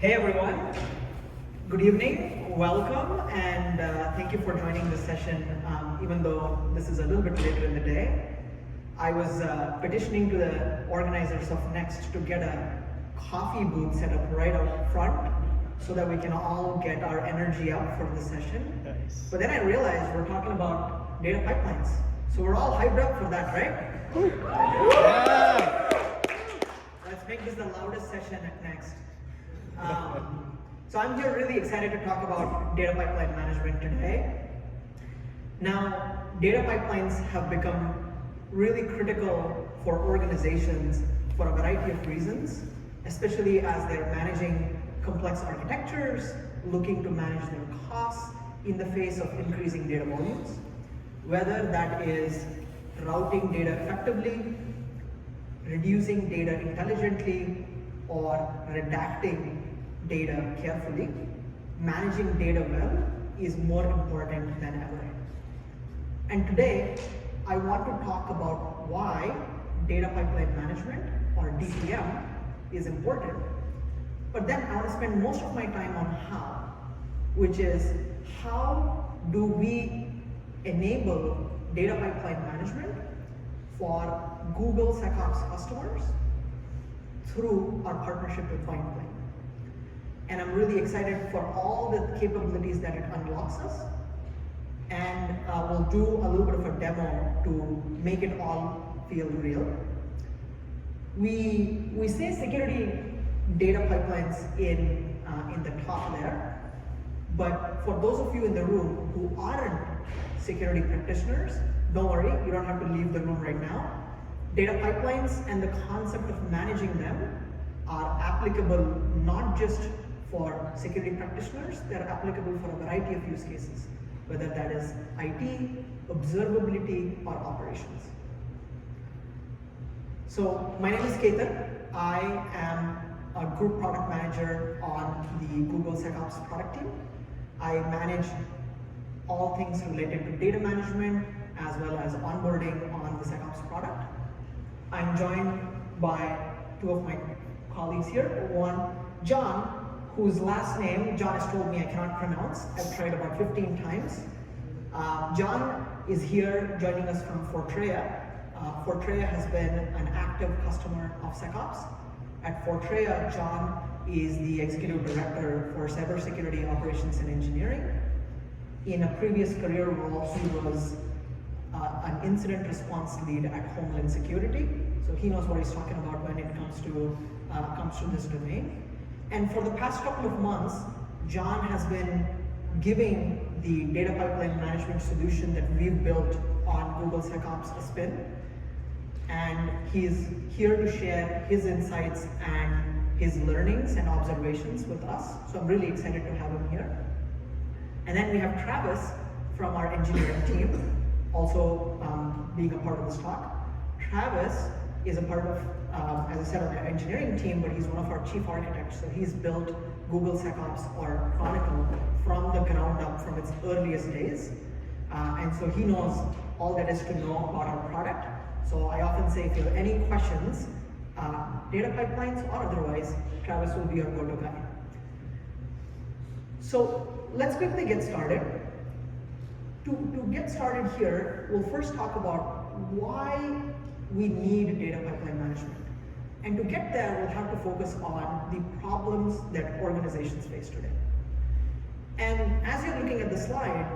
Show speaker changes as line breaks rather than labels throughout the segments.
Hey everyone, good evening, welcome, and thank you for joining this session. Even though this is a little bit later in the day, I was petitioning to the organizers of Next to get a coffee booth set up right out front so that we can all get our energy up for the session.
Nice.
But then I realized we're talking about data pipelines. So we're all hyped up for that, right?
Yeah.
Let's make this the loudest session at Next. So I'm here really excited to talk about data pipeline management today. Now, data pipelines have become really critical for organizations for a variety of reasons, especially as they're managing complex architectures, looking to manage their costs in the face of increasing data volumes, whether that is routing data effectively, reducing data intelligently, or redacting data carefully. Managing data well is more important than ever. And today, I want to talk about why data pipeline management, or DPM, is important. But then I want to spend most of my time on how, which is how do we enable data pipeline management for Google SecOps customers through our partnership with Bindplane. And I'm really excited for all the capabilities that it unlocks us. And we'll do a little bit of a demo to make it all feel real. We say security data pipelines in the top there, but for those of you in the room who aren't security practitioners, don't worry, you don't have to leave the room right now. Data pipelines and the concept of managing them are applicable not just for security practitioners, they're applicable for a variety of use cases, whether that is IT, observability, or operations. So my name is Ketan. I am a group product manager on the Google SecOps product team. I manage all things related to data management as well as onboarding on the SecOps product. I'm joined by two of my colleagues here. One, John, whose last name John has told me I cannot pronounce. I've tried about 15 times. John is here joining us from Fortrea. Fortrea has been an active customer of SecOps. At Fortrea, John is the executive director for cybersecurity operations and engineering. In a previous career role, he was an incident response lead at Homeland Security. So he knows what he's talking about when it comes to this domain. And for the past couple of months, John has been giving the data pipeline management solution that we've built on Google SecOps a spin. And he's here to share his insights and his learnings and observations with us. So I'm really excited to have him here. And then we have Travis from our engineering team, also being a part of this talk. Travis is a part of, as I said, our engineering team, but he's one of our chief architects. So he's built Google SecOps, or Chronicle, from the ground up, from its earliest days. And so he knows all that is to know about our product. So I often say, if you have any questions, data pipelines or otherwise, Travis will be your go-to guy. So let's quickly get started. To get started here, we'll first talk about why we need data pipeline management. And to get there, we'll have to focus on the problems that organizations face today. And as you're looking at the slide,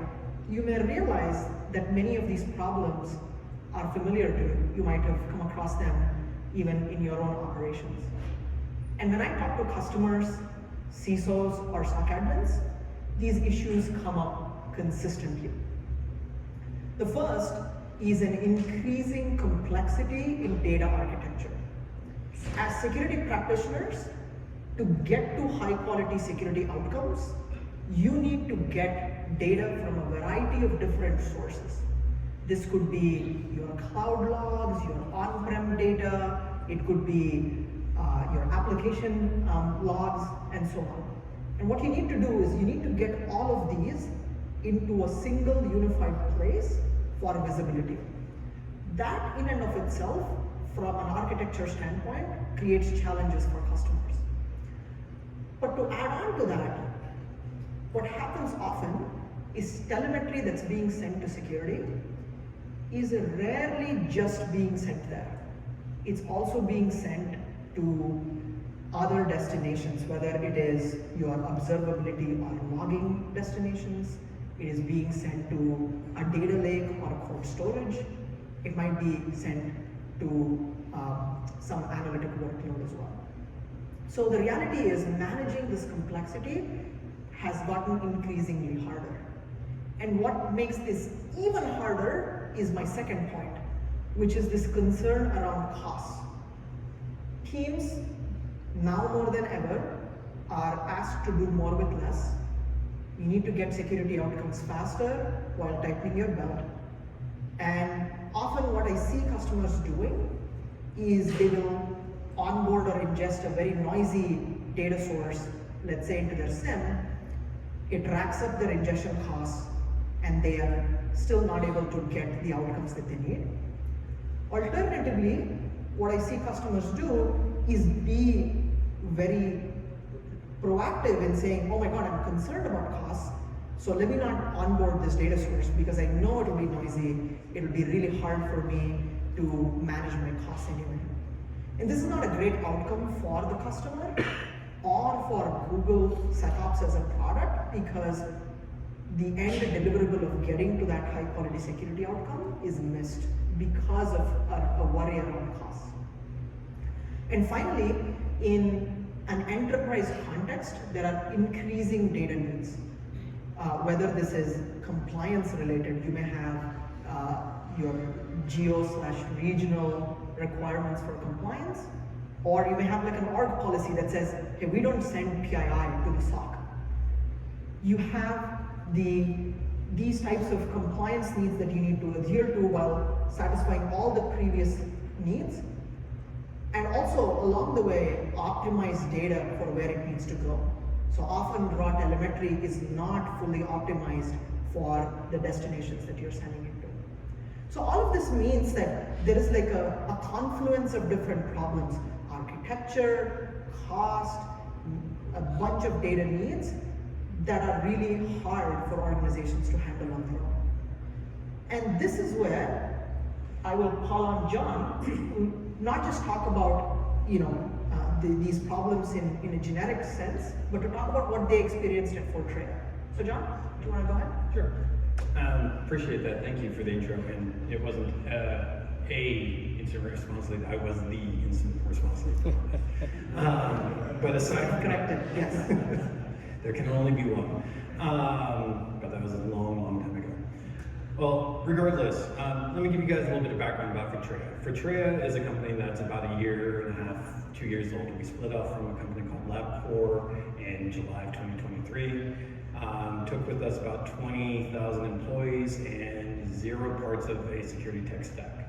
you may realize that many of these problems are familiar to you. You might have come across them even in your own operations. And when I talk to customers, CISOs, or SOC admins, these issues come up consistently. The first is an increasing complexity in data architecture. As security practitioners, to get to high quality security outcomes, you need to get data from a variety of different sources. This could be your cloud logs, your on-prem data, it could be your application logs, and so on. And what you need to do is you need to get all of these into a single unified place for visibility. That in and of itself, from an architecture standpoint, creates challenges for customers. But to add on to that, what happens often is telemetry that's being sent to security is rarely just being sent there. It's also being sent to other destinations, whether it is your observability or logging destinations, it is being sent to a data lake or a cold storage, it might be sent to some analytic workload as well. So the reality is managing this complexity has gotten increasingly harder. And what makes this even harder is my second point, which is this concern around costs. Teams, now more than ever, are asked to do more with less. You need to get security outcomes faster while tightening your belt. And often what I see customers doing is they will onboard or ingest a very noisy data source, let's say into their SIEM. It racks up their ingestion costs and they are still not able to get the outcomes that they need. Alternatively, what I see customers do is be very proactive in saying, oh my God, I'm concerned about costs, so let me not onboard this data source because I know it'll be noisy, it'll be really hard for me to manage my costs anyway. And this is not a great outcome for the customer or for Google SecOps as a product, because the end deliverable of getting to that high quality security outcome is missed because of a worry around costs. And finally, in an enterprise context, there are increasing data needs. Whether this is compliance related, you may have your geo/regional requirements for compliance, or you may have like an org policy that says, hey, we don't send PII to the SOC. You have these types of compliance needs that you need to adhere to while satisfying all the previous needs, and also along the way optimize data for where it needs to go. So often raw telemetry is not fully optimized for the destinations that you're sending it to. So all of this means that there is like a confluence of different problems: architecture, cost, a bunch of data needs that are really hard for organizations to handle on their own. And this is where I will call on John to not just talk about these problems in a generic sense, but to talk about what they experienced at Fortrea. So John, do you want to go ahead?
Sure. Appreciate that. Thank you for the intro. And it wasn't a incident response lead. I was the incident response lead. But aside,
corrected. Yes.
There can only be one. But that was a long, long time ago. Well, regardless, let me give you guys a little bit of background about Fortrea. Fortrea is a company that's about a year and a half, 2 years old. We split off from a company called LabCorp in July of 2023. Took with us about 20,000 employees and 0 parts of a security tech stack.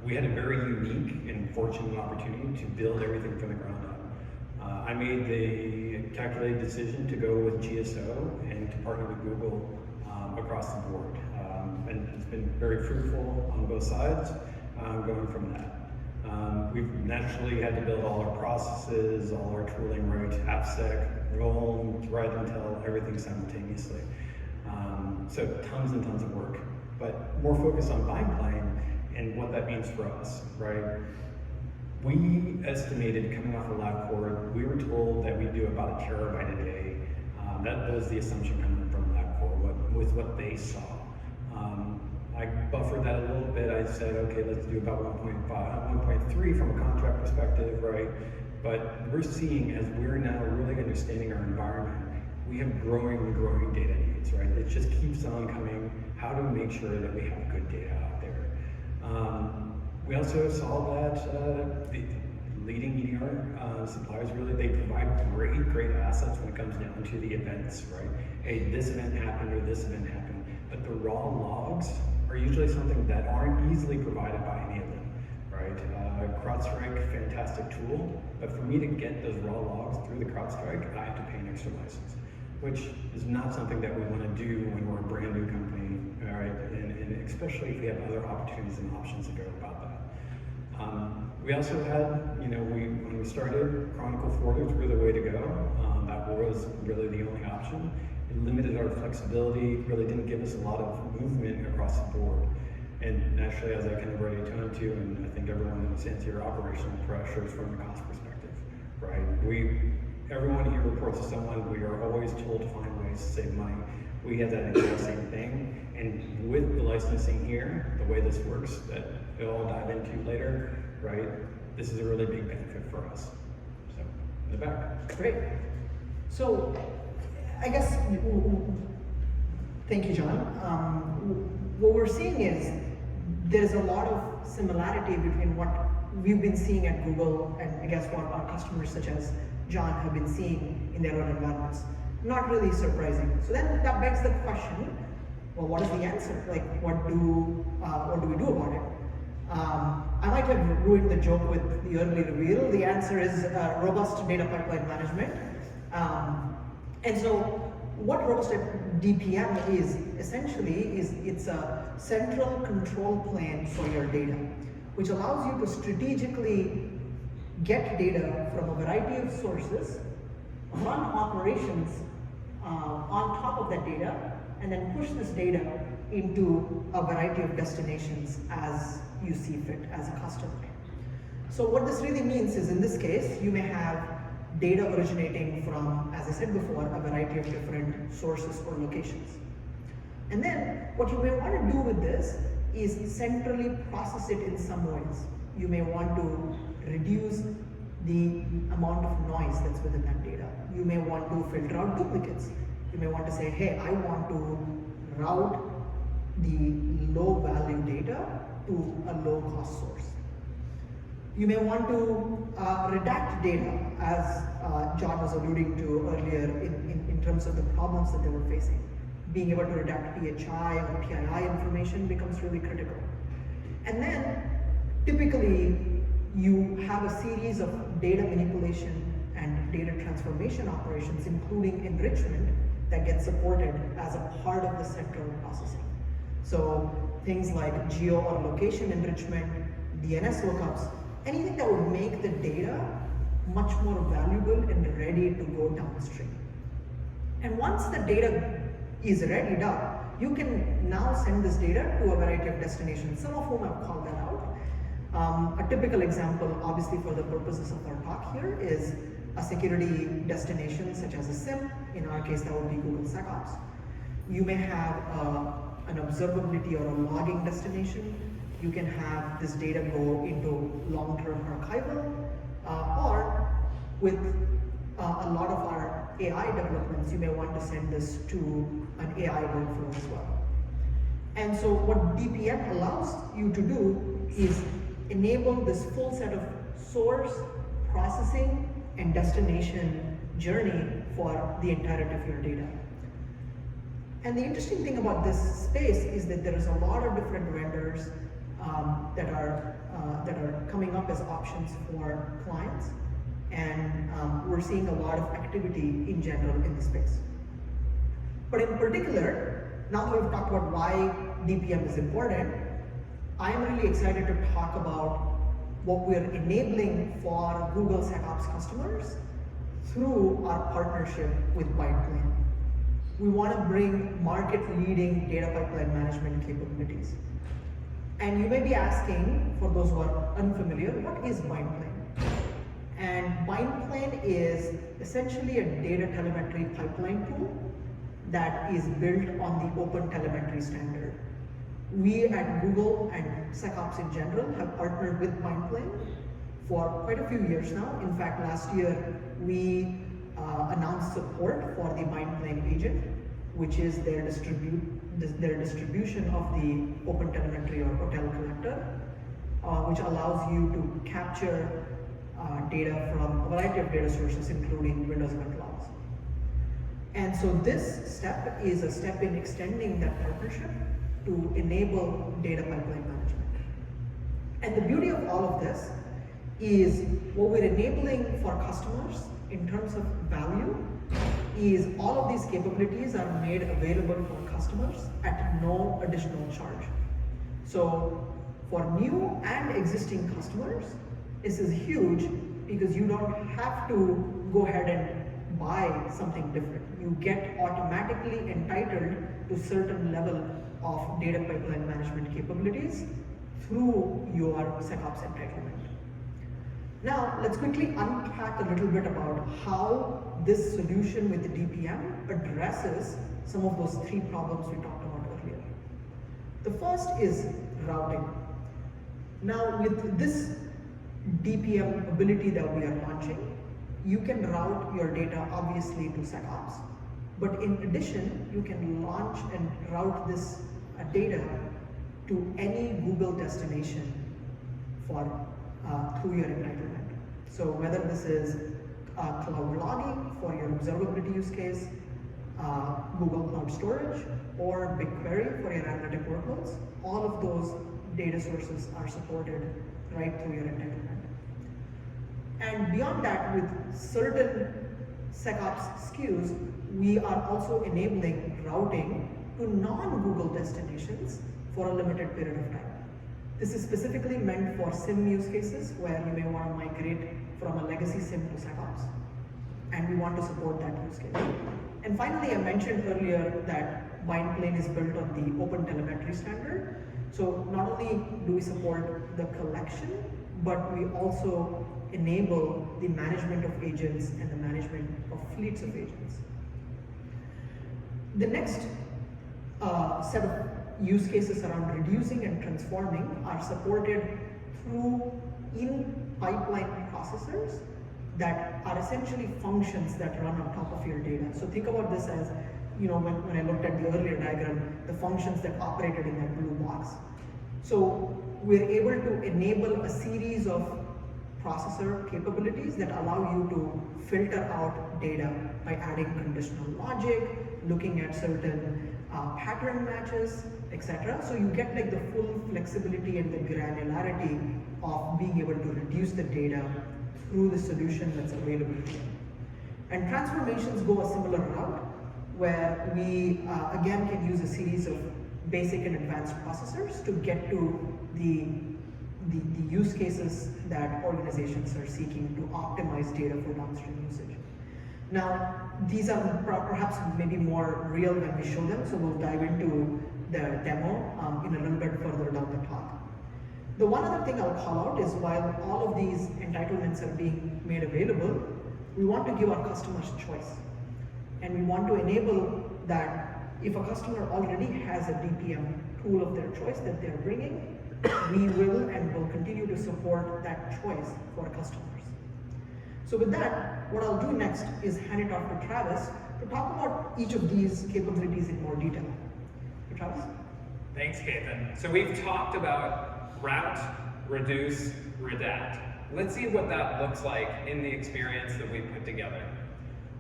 We had a very unique and fortunate opportunity to build everything from the ground up. I made the calculated decision to go with GSO and to partner with Google across the board. And it's been very fruitful on both sides going from that. We've naturally had to build all our processes, all our tooling right, AppSec, roll, write and tell, everything simultaneously. So tons and tons of work, but more focused on Bindplane and what that means for us, right? We estimated coming off of LabCorp, we were told that we do about 1 terabyte a day. That was the assumption coming from LabCorp, with what they saw. I buffered that a little bit. I said, okay, let's do about 1.5, 1.3 from a contract perspective, right? But we're seeing, as we're now really understanding our environment, we have growing data needs, right? It just keeps on coming. How to make sure that we have good data out there. We also saw that the leading EDR suppliers really, they provide great assets when it comes down to the events, right? Hey, this event happened or this event happened, but the raw logs are usually something that aren't easily provided by any of them, right? CrowdStrike, fantastic tool, but for me to get those raw logs through the CrowdStrike, I have to pay an extra license, which is not something that we want to do when we're a brand new company, all right? And especially if we have other opportunities and options to go about that. We also had, when we started started, Chronicle forwarders were the way to go. That was really the only option. It limited our flexibility, really didn't give us a lot of movement across the board. And naturally, as I kind of already turned to, and I think everyone understands here, operational pressures from a cost perspective, right? Everyone here reports to someone. We are always told to find ways to save money. We had that exact same thing. And with the licensing here, the way this works, that I'll dive into later, right? This is a really big benefit for us. So, in the back.
Great. So, I guess, thank you, John. What we're seeing is there's a lot of similarity between what we've been seeing at Google and I guess what our customers such as John have been seeing in their own environments. Not really surprising. So then that begs the question, well, what is the answer? Like, what do we do about it? I might have ruined the joke with the early reveal. The answer is robust data pipeline management. And so what robust DPM is essentially it's a central control plane for your data, which allows you to strategically get data from a variety of sources, run operations on top of that data, and then push this data into a variety of destinations as you see fit as a customer. So what this really means is, in this case, you may have data originating from, as I said before, a variety of different sources or locations. And then what you may want to do with this is centrally process it in some ways. You may want to reduce the amount of noise that's within that data. You may want to filter out duplicates. You may want to say, hey, I want to route the low value data to a low cost source. You may want to redact data, as John was alluding to earlier in terms of the problems that they were facing. Being able to redact PHI or PII information becomes really critical. And then typically you have a series of data manipulation and data transformation operations, including enrichment, that get supported as a part of the central processing. So things like geo or location enrichment, DNS lookups, anything that would make the data much more valuable and ready to go downstream. And once the data is readied up, you can now send this data to a variety of destinations, some of whom I've called that out. A typical example, obviously for the purposes of our talk here, is a security destination such as a SIEM. In our case, that would be Google SecOps. You may have an observability or a logging destination. You can have this data go into long-term archival, or with a lot of our AI developments, you may want to send this to an AI workflow as well. And so what DPM allows you to do is enable this full set of source, processing, and destination journey for the entirety of your data. And the interesting thing about this space is that there is a lot of different vendors that are coming up as options for clients, and we're seeing a lot of activity in general in the space. But in particular, now that we've talked about why DPM is important, I am really excited to talk about what we're enabling for Google SecOps customers through our partnership with Bindplane. We want to bring market-leading data pipeline management capabilities. And you may be asking, for those who are unfamiliar, what is Bindplane? And Bindplane is essentially a data telemetry pipeline tool that is built on the Open Telemetry standard. We at Google and SecOps in general have partnered with Bindplane for quite a few years now. In fact, last year we announced support for the Bindplane agent, which is their distribution of the Open Telemetry or hotel collector, which allows you to capture data from a variety of data sources, including Windows event logs. And so this step is a step in extending that partnership to enable data pipeline management. And the beauty of all of this is what we're enabling for customers in terms of value is all of these capabilities are made available for customers at no additional charge. So for new and existing customers, this is huge because you don't have to go ahead and buy something different. You get automatically entitled to certain level of data pipeline management capabilities through your SecOps entitlement. Now, let's quickly unpack a little bit about how this solution with the DPM addresses some of those three problems we talked about earlier. The first is routing. Now, with this DPM ability that we are launching, you can route your data obviously to SecOps, but in addition, you can launch and route this data to any Google destination through your entitlement. So whether this is cloud logging for your observability use case, Google Cloud Storage, or BigQuery for your analytic workloads, all of those data sources are supported right through your entitlement. And beyond that, with certain SecOps SKUs, we are also enabling routing to non-Google destinations for a limited period of time. This is specifically meant for SIEM use cases where you may want to migrate from a legacy SIEM to SecOps, and we want to support that use case. And finally, I mentioned earlier that Bindplane is built on the open telemetry standard. So not only do we support the collection, but we also enable the management of agents and the management of fleets of agents. The next set of use cases around reducing and transforming are supported through in-pipeline processors that are essentially functions that run on top of your data. So think about this as, when I looked at the earlier diagram, the functions that operated in that blue box. So we're able to enable a series of processor capabilities that allow you to filter out data by adding conditional logic, looking at certain pattern matches, etc. So you get like the full flexibility and the granularity of being able to reduce the data through the solution that's available here. And transformations go a similar route where we again can use a series of basic and advanced processors to get to the use cases that organizations are seeking to optimize data for downstream usage. Now, these are perhaps maybe more real when we show them, so we'll dive into the demo in a little bit further down the talk. The one other thing I'll call out is while all of these entitlements are being made available, we want to give our customers choice. And we want to enable that if a customer already has a DPM tool of their choice that they're bringing, we will and will continue to support that choice for our customers. So with that, what I'll do next is hand it off to Travis to talk about each of these capabilities in more detail. Travis?
Thanks, Ketan. So we've talked about route, reduce, redact. Let's see what that looks like in the experience that we've put together.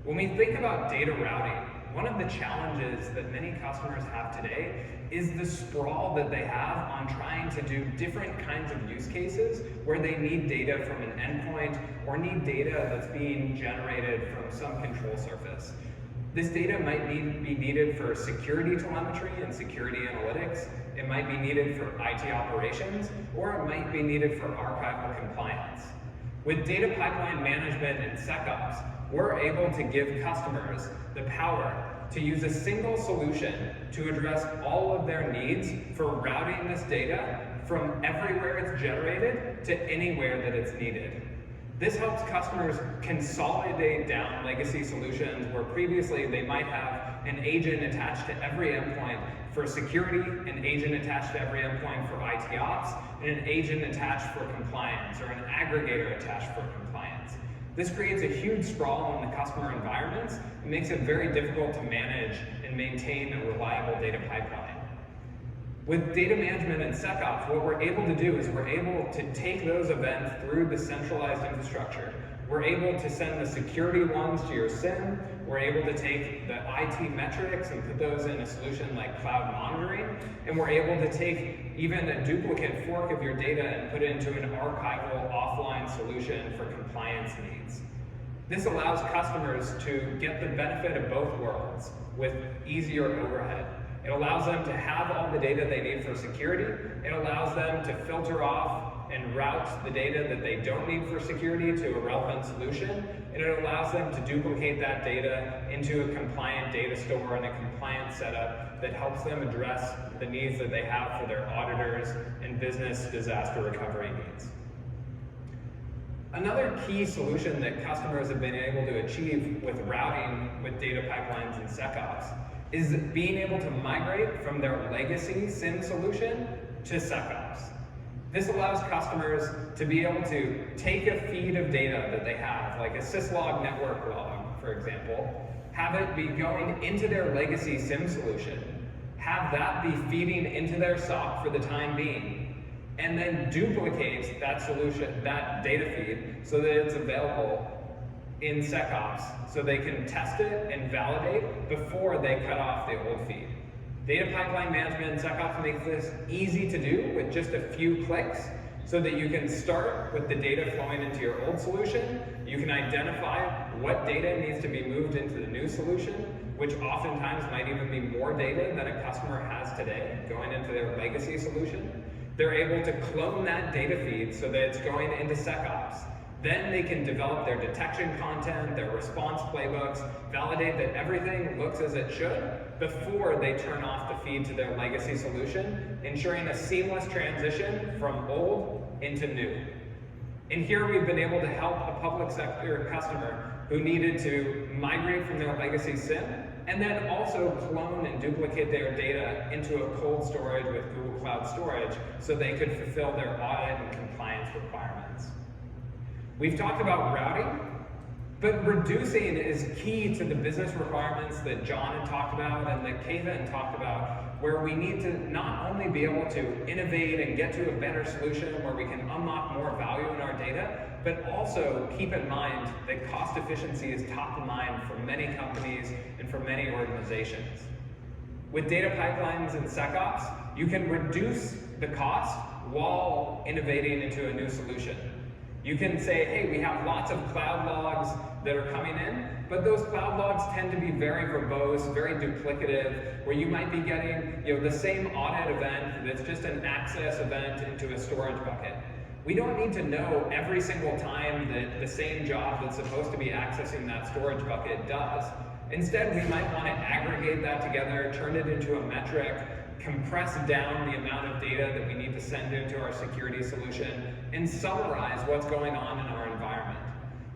When we think about data routing, one of the challenges that many customers have today is the sprawl that they have on trying to do different kinds of use cases where they need data from an endpoint or need data that's being generated from some control surface. This data might be needed for security telemetry and security analytics. It might be needed for IT operations, or it might be needed for archival compliance. With data pipeline management and SecOps, we're able to give customers the power to use a single solution to address all of their needs for routing this data from everywhere it's generated to anywhere that it's needed. This helps customers consolidate down legacy solutions where previously they might have an agent attached to every endpoint for security, an agent attached to every endpoint for IT ops, and an agent attached for compliance, or an aggregator attached for compliance. This creates a huge sprawl in the customer environments and makes it very difficult to manage and maintain a reliable data pipeline. With data management and SecOps, what we're able to do is we're able to take those events through the centralized infrastructure. We're able to send the security ones to your SIEM. We're able to take the IT metrics and put those in a solution like cloud monitoring. And we're able to take even a duplicate fork of your data and put it into an archival offline solution for compliance needs. This allows customers to get the benefit of both worlds with easier overhead. It allows them to have all the data they need for security. It allows them to filter off and routes the data that they don't need for security to a relevant solution, and it allows them to duplicate that data into a compliant data store and a compliant setup that helps them address the needs that they have for their auditors and business disaster recovery needs. Another key solution that customers have been able to achieve with routing with data pipelines and SecOps is being able to migrate from their legacy SIEM solution to SecOps. This allows customers to be able to take a feed of data that they have, like a syslog network log, for example, have it be going into their legacy SIEM solution, have that be feeding into their SOC for the time being, and then duplicate that solution, that data feed, so that it's available in SecOps, so they can test it and validate before they cut off the old feed. Data pipeline management and SecOps makes this easy to do with just a few clicks, so that you can start with the data flowing into your old solution. You can identify what data needs to be moved into the new solution, which oftentimes might even be more data than a customer has today going into their legacy solution. They're able to clone that data feed so that it's going into SecOps. Then they can develop their detection content, their response playbooks, validate that everything looks as it should before they turn off the feed to their legacy solution, ensuring a seamless transition from old into new. And here we've been able to help a public sector customer who needed to migrate from their legacy SIEM and then also clone and duplicate their data into a cold storage with Google Cloud Storage so they could fulfill their audit and compliance requirements. We've talked about routing, but reducing is key to the business requirements that John had talked about and that Ketan talked about, where we need to not only be able to innovate and get to a better solution where we can unlock more value in our data, but also keep in mind that cost efficiency is top of mind for many companies and for many organizations. With data pipelines and SecOps, you can reduce the cost while innovating into a new solution. You can say, hey, we have lots of cloud logs that are coming in, but those cloud logs tend to be very verbose, very duplicative, where you might be getting the same audit event that's just an access event into a storage bucket. We don't need to know every single time that the same job that's supposed to be accessing that storage bucket does. Instead, we might want to aggregate that together, turn it into a metric, compress down the amount of data that we need to send into our security solution, and summarize what's going on in our environment.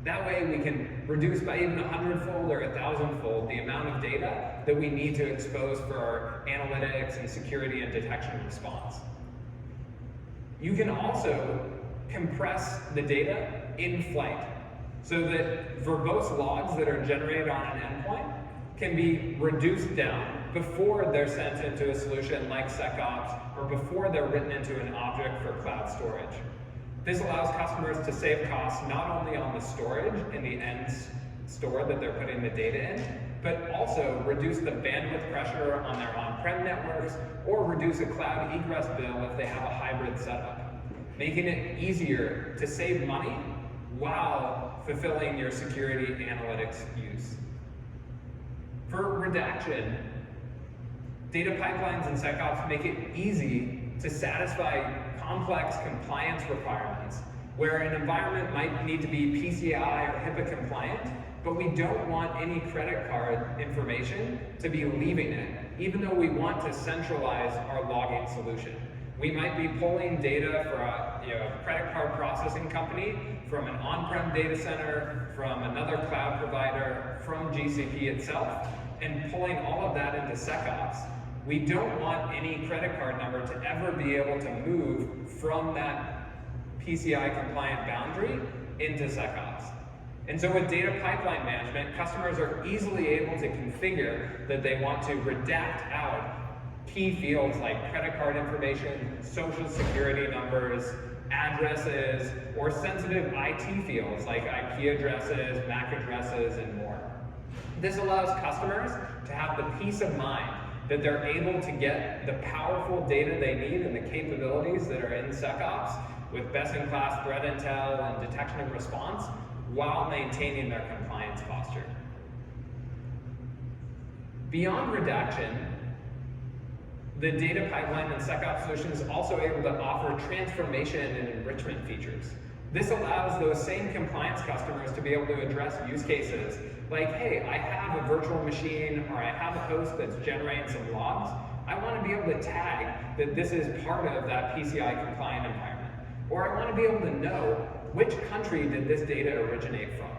That way we can reduce by even 100-fold or 1,000-fold the amount of data that we need to expose for our analytics and security and detection and response. You can also compress the data in flight so that verbose logs that are generated on an endpoint can be reduced down before they're sent into a solution like SecOps or before they're written into an object for cloud storage. This allows customers to save costs not only on the storage in the end store that they're putting the data in, but also reduce the bandwidth pressure on their on-prem networks or reduce a cloud egress bill if they have a hybrid setup, making it easier to save money while fulfilling your security analytics use. For redaction, data pipelines and SecOps make it easy to satisfy complex compliance requirements, where an environment might need to be PCI or HIPAA compliant, but we don't want any credit card information to be leaving it, even though we want to centralize our logging solution. We might be pulling data for a credit card processing company from an on-prem data center, from another cloud provider, from GCP itself, and pulling all of that into SecOps. We don't want any credit card number to ever be able to move from that PCI compliant boundary into SecOps. And so with data pipeline management, customers are easily able to configure that they want to redact out key fields like credit card information, social security numbers, addresses, or sensitive IT fields like IP addresses, MAC addresses, and more. This allows customers to have the peace of mind that they're able to get the powerful data they need and the capabilities that are in SecOps with best-in-class threat intel and detection and response while maintaining their compliance posture. Beyond redaction, The data pipeline and SecOps solution is also able to offer transformation and enrichment features. This allows those same compliance customers to be able to address use cases like, hey, I have a virtual machine or I have a host that's generating some logs. I want to be able to tag that this is part of that PCI compliant environment. Or I want to be able to know which country did this data originate from,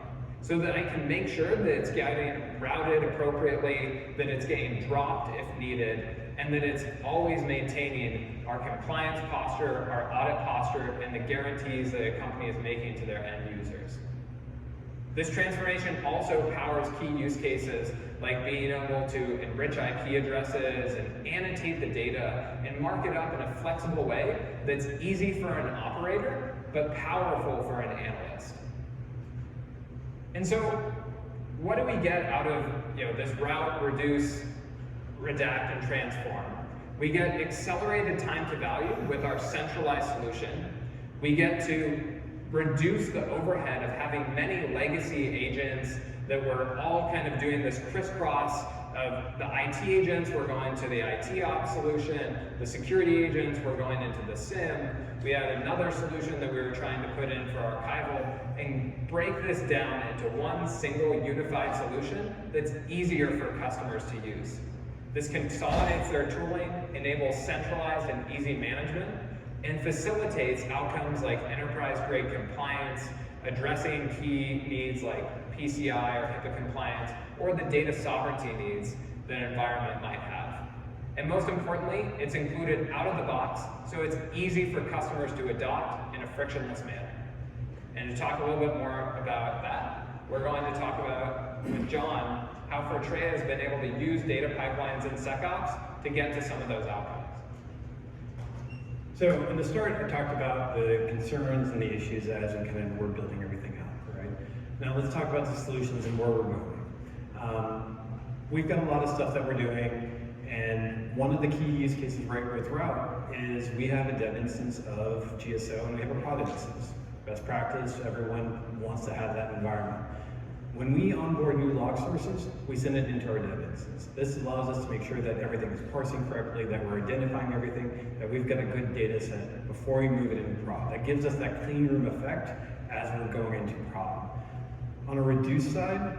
so that I can make sure that it's getting routed appropriately, that it's getting dropped if needed, and that it's always maintaining our compliance posture, our audit posture, and the guarantees that a company is making to their end users. This transformation also powers key use cases like being able to enrich IP addresses and annotate the data and mark it up in a flexible way that's easy for an operator, but powerful for an analyst. And so, what do we get out of this route, reduce, redact, and transform? We get accelerated time to value with our centralized solution. We get to reduce the overhead of having many legacy agents that were all kind of doing this crisscross of the IT agents were going to the IT ops solution, the security agents were going into the SIM. We had another solution that we were trying to put in for archival, and break this down into one single unified solution that's easier for customers to use. This consolidates their tooling, enables centralized and easy management, and facilitates outcomes like enterprise-grade compliance, addressing key needs like PCI or HIPAA compliance, or the data sovereignty needs that an environment might have. And most importantly, it's included out of the box, so it's easy for customers to adopt in a frictionless manner. And to talk a little bit more about that, we're going to talk about, with John, how Fortrea has been able to use data pipelines and SecOps to get to some of those outcomes.
So in the start, I talked about the concerns and the issues as we kind of were building everything out, right? Now let's talk about the solutions and where we're going. We've got a lot of stuff that we're doing, and one of the key use cases right with Route is we have a dev instance of GSO and we have a prod instance. Best practice, everyone wants to have that environment. When we onboard new log sources, we send it into our dev instance. This allows us to make sure that everything is parsing correctly, that we're identifying everything, that we've got a good data set before we move it into prod. That gives us that clean room effect as we're going into prod. On a reduce side,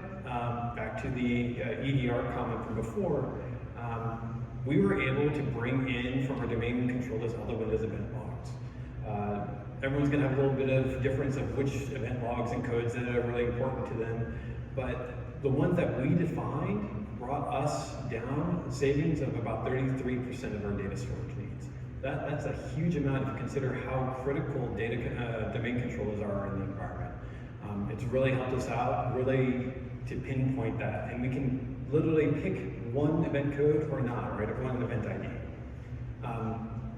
back to the EDR comment from before, we were able to bring in from our domain controllers all the Windows event logs. Everyone's going to have a little bit of difference of which event logs and codes that are really important to them, but the ones that we defined brought us down savings of about 33% of our data storage needs. That's a huge amount if you consider how critical data domain controllers are in the environment. It's really helped us out, really to pinpoint that, and we can literally pick one event code or not, right, or one event ID.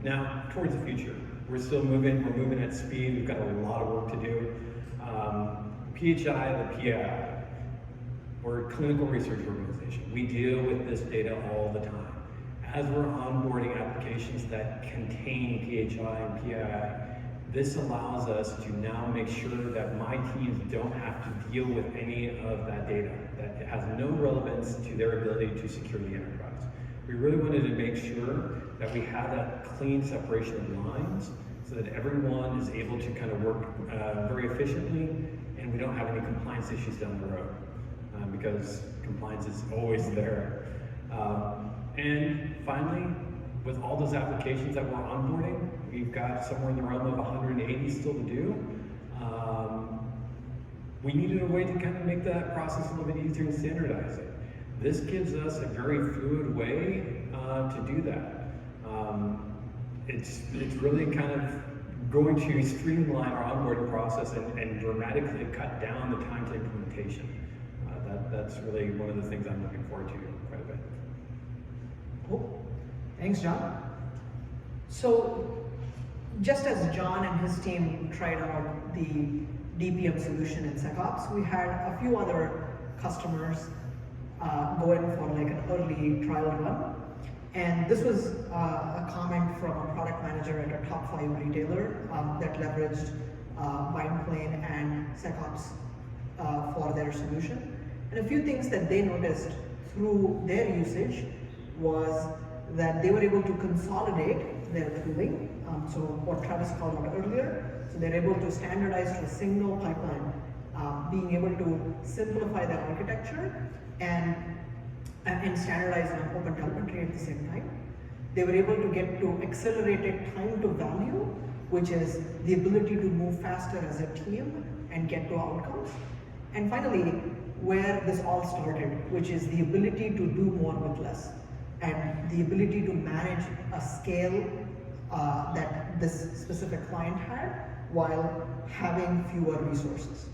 Now, towards the future, we're still moving, we're moving at speed, we've got a lot of work to do. PHI, the PI, we're a clinical research organization. We deal with this data all the time. As we're onboarding applications that contain PHI and PI, this allows us to now make sure that my teams don't have to deal with any of that data, that it has no relevance to their ability to secure the enterprise. We really wanted to make sure that we had that clean separation of lines so that everyone is able to kind of work very efficiently, and we don't have any compliance issues down the road, because compliance is always there. And finally, with all those applications that we're onboarding, we've got somewhere in the realm of 180 still to do. We needed a way to kind of make that process a little bit easier and standardize it. This gives us a very fluid way to do that. It's really kind of going to streamline our onboarding process and dramatically cut down the time to implementation. That's really one of the things I'm looking forward to quite a bit.
Cool. Thanks, John. So, just as John and his team tried out the DPM solution in SecOps, we had a few other customers go in for like an early trial run. And this was a comment from a product manager at a top 5 retailer that leveraged Bindplane and SecOps for their solution. And a few things that they noticed through their usage was that they were able to consolidate their tooling. So what Travis called out earlier, so they're able to standardize to a single pipeline, being able to simplify their architecture and standardize on open telemetry at the same time. They were able to get to accelerated time to value, which is the ability to move faster as a team and get to outcomes. And finally, where this all started, which is the ability to do more with less, and the ability to manage a scale that this specific client had while having fewer resources.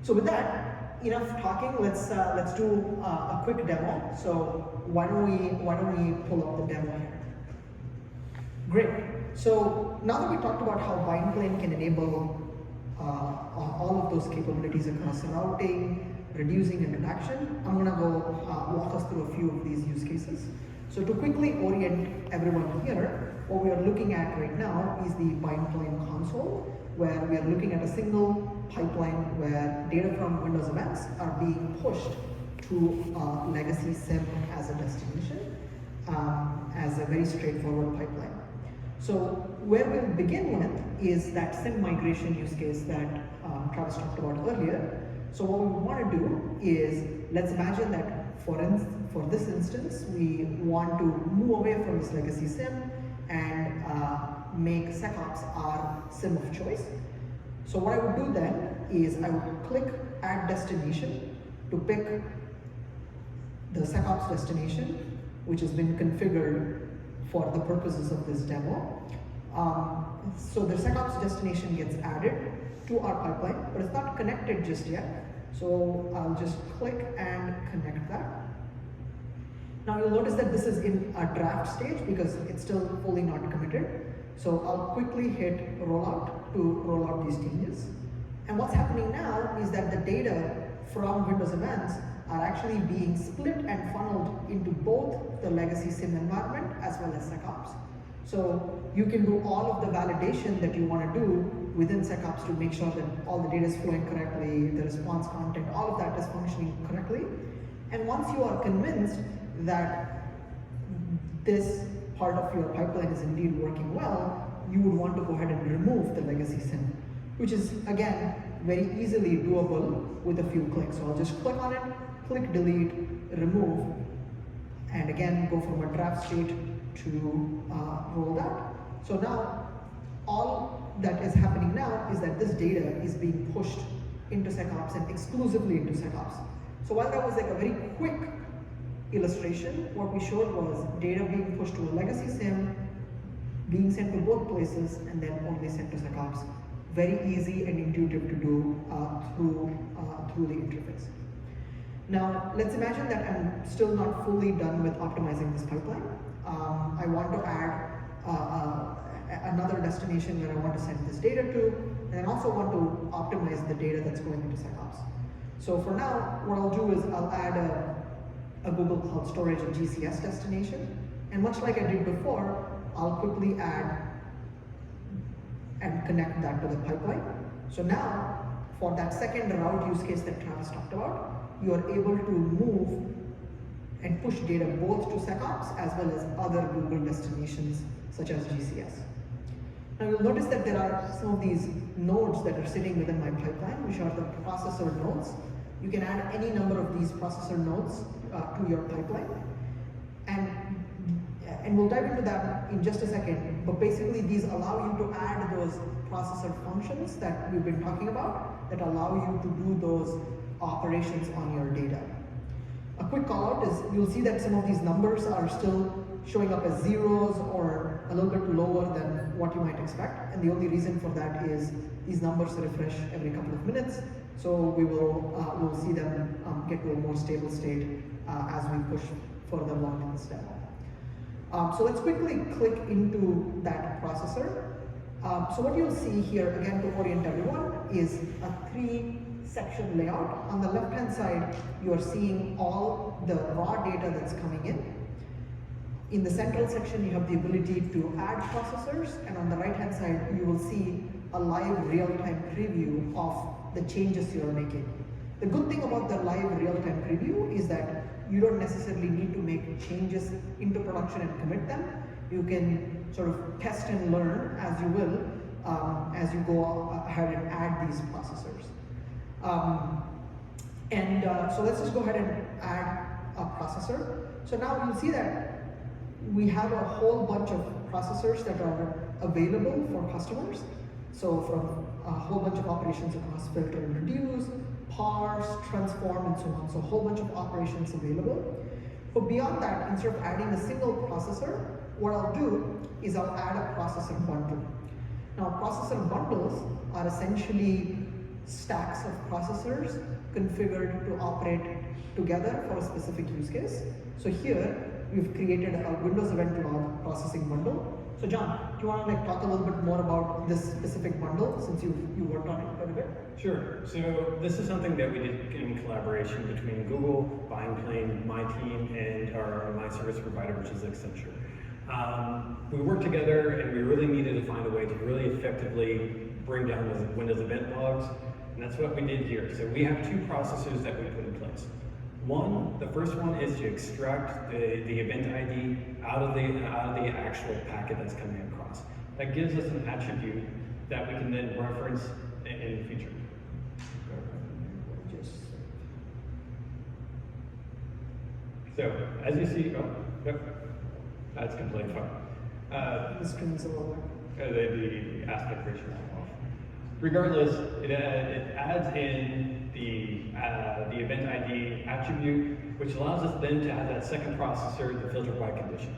So with that, enough talking. Let's do a quick demo. So why don't we pull up the demo here? Great. So now that we talked about how Bindplane can enable all of those capabilities across routing, reducing, and redaction, I'm going to go walk us through a few of these use cases. So to quickly orient everyone here, what we are looking at right now is the Bindplane console, where we are looking at a single pipeline where data from Windows events are being pushed to legacy SIM as a destination, as a very straightforward pipeline. So where we'll begin with is that SIM migration use case that Travis talked about earlier. So what we want to do is, let's imagine that for this instance, we want to move away from this legacy SIM and make SecOps our SIM of choice. So what I would do then is I would click Add Destination to pick the SecOps destination, which has been configured for the purposes of this demo. So the SecOps destination gets added to our pipeline, but it's not connected just yet. So I'll just click and connect that. Now you'll notice that this is in a draft stage because it's still fully not committed. So I'll quickly hit rollout to roll out these changes. And what's happening now is that the data from Windows events are actually being split and funneled into both the legacy SIM environment as well as SecOps. So you can do all of the validation that you want to do within SecOps to make sure that all the data is flowing correctly, the response content, all of that is functioning correctly. And once you are convinced that this part of your pipeline is indeed working well, you would want to go ahead and remove the legacy SIM, which is, again, very easily doable with a few clicks. So I'll just click on it, click delete, remove, and again, go from a draft state to roll that. So now, all that is happening now is that this data is being pushed into SecOps and exclusively into SecOps. So while that was like a very quick illustration, what we showed was data being pushed to a legacy SIM, being sent to both places, and then only sent to SecOps. Very easy and intuitive to do through the interface. Now, let's imagine that I'm still not fully done with optimizing this pipeline. I want to add another destination where I want to send this data to, and I also want to optimize the data that's going into SecOps. So for now, what I'll do is I'll add a Google Cloud Storage, a GCS destination, and much like I did before, I'll quickly add and connect that to the pipeline. So now, for that second route use case that Travis talked about, you are able to move and push data both to SecOps as well as other Google destinations such as GCS. Now you'll notice that there are some of these nodes that are sitting within my pipeline, which are the processor nodes. You can add any number of these processor nodes to your pipeline. And we'll dive into that in just a second, but basically these allow you to add those processor functions that we've been talking about that allow you to do those operations on your data. A quick call out is you'll see that some of these numbers are still showing up as zeros or a little bit lower than what you might expect, and the only reason for that is these numbers refresh every couple of minutes, so we'll see them get to a more stable state as we push further along in this demo. So let's quickly click into that processor. So what you'll see here, again to orient everyone, is a 3-section layout. On the left-hand side, you are seeing all the raw data that's coming in. In the central section, you have the ability to add processors, and on the right-hand side, you will see a live real-time preview of the changes you are making. The good thing about the live real-time preview is that you don't necessarily need to make changes into production and commit them. You can sort of test and learn as you will as you go ahead and add these processors. So let's just go ahead and add a processor. So now you'll see that we have a whole bunch of processors that are available for customers. So from a whole bunch of operations across filter and reduce, parse, transform, and so on. So a whole bunch of operations available. But beyond that, instead of adding a single processor, what I'll do is I'll add a processor bundle. Now, processor bundles are essentially stacks of processors configured to operate together for a specific use case. So here, we've created a Windows Event Log processing bundle. So John, do you want to talk a little bit more about this specific bundle since you worked on it quite a bit?
Sure. So this is something that we did in collaboration between Google, Bindplane, my team, and my service provider, which is Accenture. We worked together and we really needed to find a way to really effectively bring down those Windows event logs, and that's what we did here. So we have two processors that we put in place. The first one is to extract the event ID out of the actual packet that's coming across. That gives us an attribute that we can then reference in the future. So as you see, that's completely fine.
The screen's a little
The aspect ratio is off. Regardless, it adds in the event ID attribute, which allows us then to have that second processor, the filter by condition.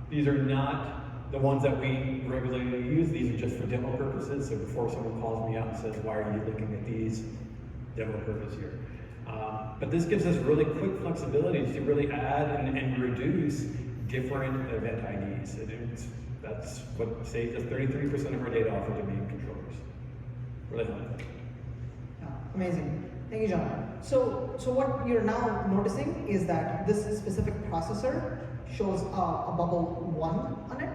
These are not the ones that we regularly use. These are just for demo purposes. So before someone calls me out and says, "Why are you looking at these?" Demo purpose here. But this gives us really quick flexibility to really add and reduce different event IDs. That's what saves us 33% of our data off of domain controllers. Really helpful.
Yeah, amazing. Thank you, John. So what you're now noticing is that this specific processor shows a bubble 1 on it,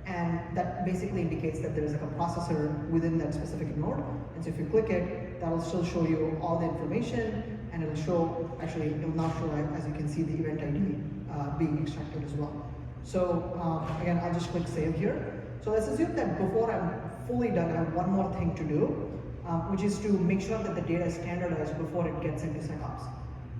and that basically indicates that there is like a processor within that specific node. And so if you click it, that'll still show you all the information, and it'll show, actually, it will now show, as you can see, the event ID being extracted as well. So again, I'll just click save here. So let's assume that before I'm fully done, I have one more thing to do, which is to make sure that the data is standardized before it gets into SecOps.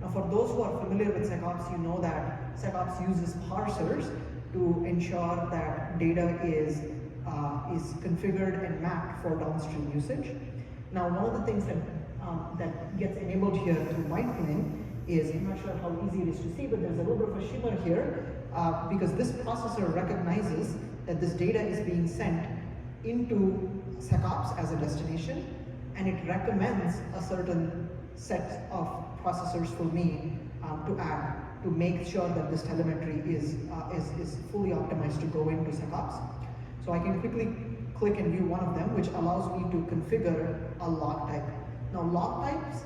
Now for those who are familiar with SecOps, you know that SecOps uses parsers to ensure that data is configured and mapped for downstream usage. Now one of the things that gets enabled here through Bindplane is, I'm not sure how easy it is to see, but there's a little bit of a shimmer here because this processor recognizes that this data is being sent into SecOps as a destination, and it recommends a certain set of processors for me to add to make sure that this telemetry is fully optimized to go into SecOps. So I can quickly click and view one of them, which allows me to configure a log type. Now log types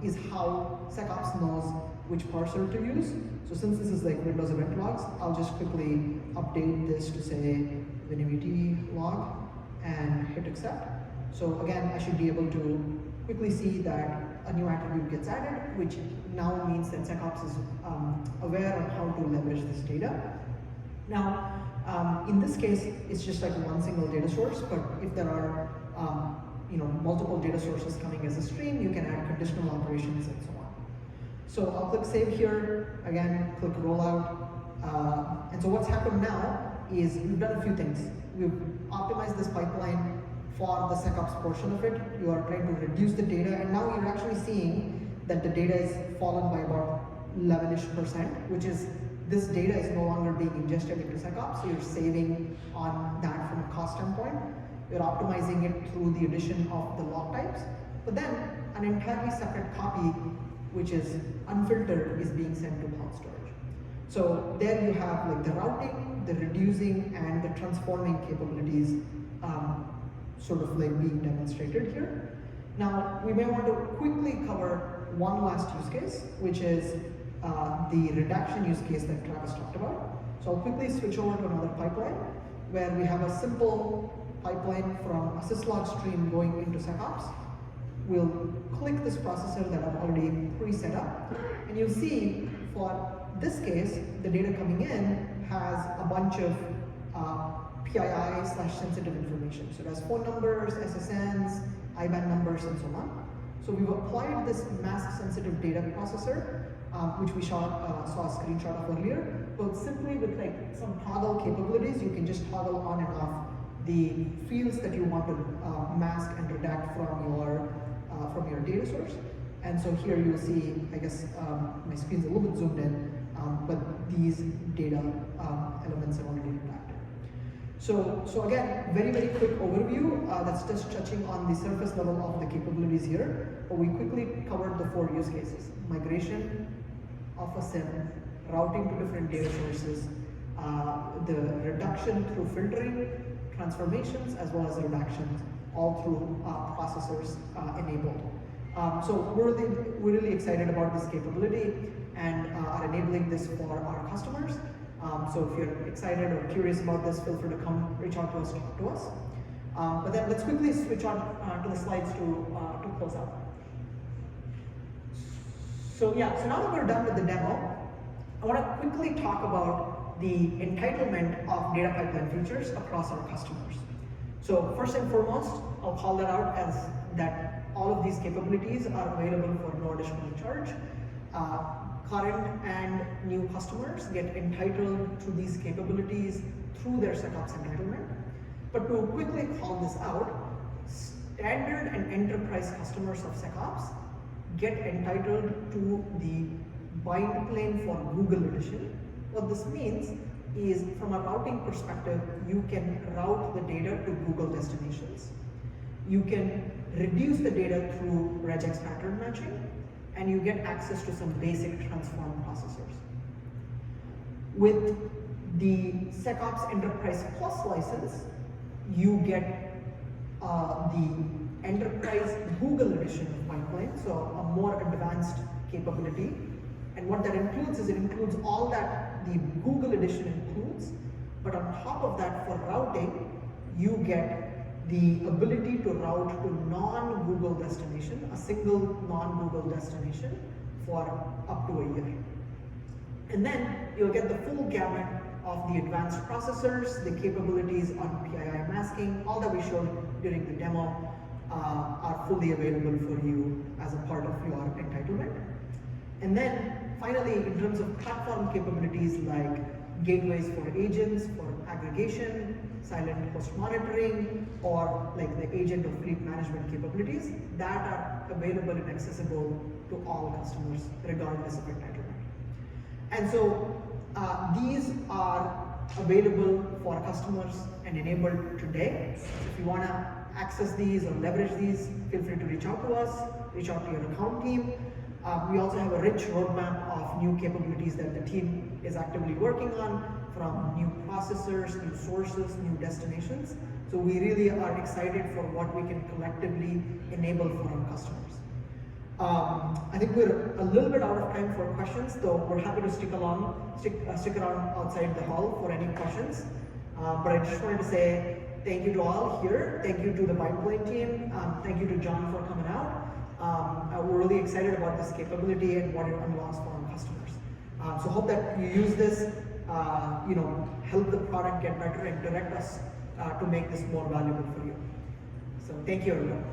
is how SecOps knows which parser to use. So since this is like Windows event logs, I'll just quickly update this to say WinEvt log and hit accept. So again, I should be able to quickly see that a new attribute gets added, which now means that SecOps is aware of how to leverage this data. Now, in this case, it's just like one single data source, but if there are multiple data sources coming as a stream, you can add conditional operations and so on. So I'll click save here, again, click rollout. And so what's happened now is we've done a few things. We've optimized this pipeline for the SecOps portion of it. You are trying to reduce the data, and now you're actually seeing that the data is fallen by about 11-ish%, which is this data is no longer being ingested into SecOps, so you're saving on that from a cost standpoint. You're optimizing it through the addition of the log types, but then an entirely separate copy, which is unfiltered, is being sent to cloud storage. So there you have like the routing, the reducing, and the transforming capabilities sort of like being demonstrated here. Now, we may want to quickly cover one last use case, which is the redaction use case that Travis talked about. So I'll quickly switch over to another pipeline where we have a simple pipeline from a syslog stream going into SecOps. we'll click this processor that I've already pre-set up, and you'll see for this case, the data coming in has a bunch of PII/sensitive information. So it has phone numbers, SSNs, IBAN numbers, and so on. So we've applied this mask-sensitive data processor, which we saw a screenshot of earlier. But simply with like some toggle capabilities, you can just toggle on and off the fields that you want to mask and redact from your data source. And so here you'll see, I guess my screen's a little bit zoomed in, but these data elements are already redacted. So again, very, very quick overview. That's just touching on the surface level of the capabilities here. But we quickly covered the 4 use cases: migration of a SIM, routing to different data sources, the reduction through filtering, transformations, as well as redactions, all through processors enabled. So we're really excited about this capability and are enabling this for our customers. So if you're excited or curious about this, feel free to come reach out to us, talk to us. But then let's quickly switch on to the slides to close out. So yeah, so now that we're done with the demo, I want to quickly talk about the entitlement of data pipeline features across our customers. So first and foremost, I'll call that out as that all of these capabilities are available for no additional charge. Current and new customers get entitled to these capabilities through their SecOps entitlement. But to quickly call this out, standard and enterprise customers of SecOps get entitled to the Bindplane for Google edition. What this means is, from a routing perspective, you can route the data to Google destinations. You can reduce the data through regex pattern matching, and you get access to some basic transform processors. With the SecOps Enterprise Plus license, you get the Enterprise Google edition of Bindplane, so a more advanced capability. And what that includes is it includes all that the Google edition includes, but on top of that, for routing, you get the ability to route to non-Google destination, a single non-Google destination for up to a year. And then you'll get the full gamut of the advanced processors, the capabilities on PII masking, all that we showed during the demo are fully available for you as a part of your entitlement. And then finally, in terms of platform capabilities like gateways for agents, for aggregation, silent host monitoring, or like the agent of fleet management capabilities, that are available and accessible to all customers regardless of entitlement. And so these are available for customers and enabled today. So if you want to access these or leverage these, feel free to reach out to us, reach out to your account team. We also have a rich roadmap of new capabilities that the team is actively working on, from new processors, new sources, new destinations. So we really are excited for what we can collectively enable for our customers. I think we're a little bit out of time for questions, though we're happy to stick around outside the hall for any questions. But I just wanted to say thank you to all here. Thank you to the Bindplane team. Thank you to John for coming out. We're really excited about this capability and what it unlocks for our customers. So hope that you use this, help the product get better and direct us to make this more valuable for you. So thank you, everyone.